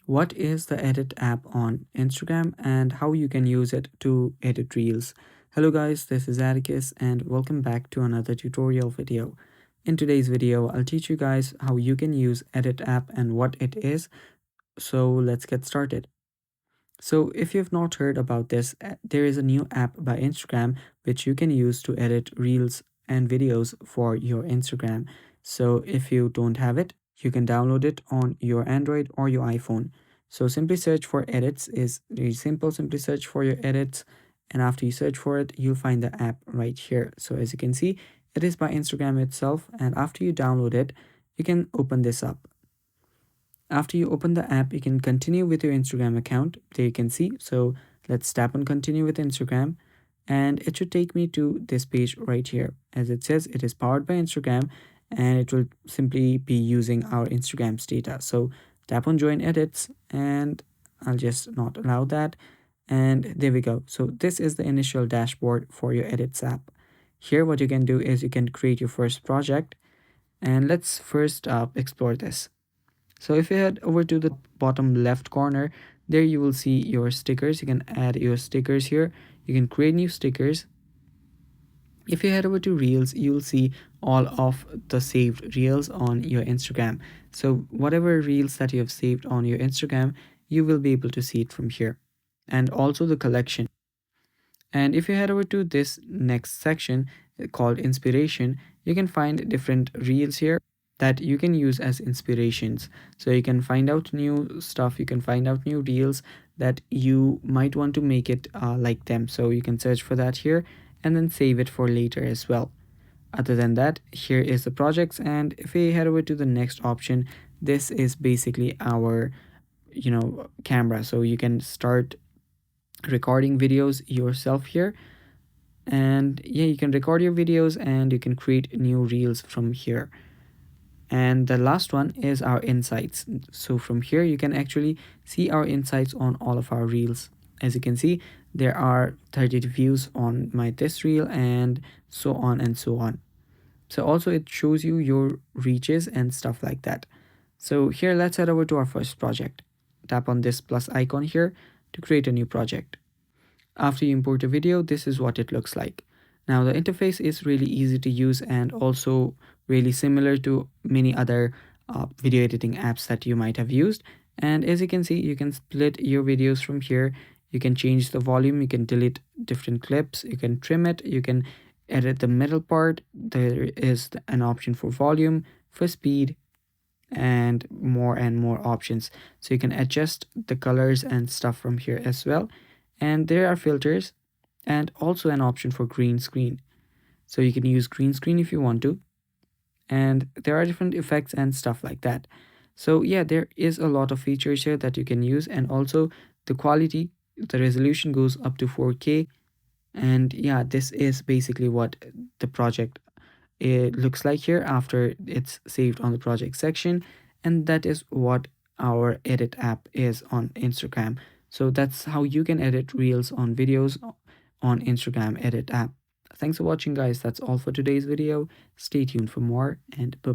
What is the Edit app on Instagram and how you can use it to edit reels? Hello guys, this is Atticus and welcome back to another tutorial video. In today's video, I'll teach you guys how you can use Edit app and what it is. So let's get started. So if you've not heard about this, there is a new app by Instagram which you can use to edit reels and videos for your Instagram. So if you don't have it, you can download it on your Android or your iPhone. So simply search for edits is very simple. Simply search for your edits, and after you search for it, you'll find the app right here. So as you can see, it is by Instagram itself, and after you download it, you can open this up. After you open the app, you can continue with your Instagram account. There you can see. So let's tap on continue with Instagram, and it should take me to this page right here. As it says, it is powered by Instagram and it will simply be using our Instagram's data. So tap on join edits and I'll just not allow that. And there we go. So this is the initial dashboard for your edits app. Here, what you can do is you can create your first project, and let's first explore this. So if you head over to the bottom left corner, there you will see your stickers. You can add your stickers here. You can create new stickers. If you head over to Reels, you'll see all of the saved Reels on your Instagram. So whatever Reels that you have saved on your Instagram, you will be able to see it from here. And also the collection. And if you head over to this next section called inspiration, you can find different Reels here that you can use as inspirations. So you can find out new stuff, you can find out new reels that you might want to make it like them. So you can search for that here and then save it for later as well. Other than that, here is the projects, and if we head over to the next option, this is basically our camera. So you can start recording videos yourself here, and yeah, you can record your videos and you can create new reels from here. And the last one is our insights. So from here, you can actually see our insights on all of our reels. As you can see, there are 30 views on my this reel and so on and so on. So also it shows you your reaches and stuff like that. So here, let's head over to our first project. Tap on this plus icon here to create a new project. After you import a video, this is what it looks like. Now the interface is really easy to use and also really similar to many other video editing apps that you might have used. And as you can see, you can split your videos from here. You can change the volume, you can delete different clips, you can trim it, you can edit the middle part. There is an option for volume, for speed, and more options. So you can adjust the colors and stuff from here as well. And there are filters and also an option for green screen. So you can use green screen if you want to. And there are different effects and stuff like that. So yeah, there is a lot of features here that you can use, and also the quality, the resolution goes up to 4K. And yeah, this is basically what the project it looks like here after it's saved on the project section. And that is what our edit app is on Instagram. So that's how you can edit reels on videos on Instagram edit app. Thanks for watching guys. That's all for today's video. Stay tuned for more, and bye.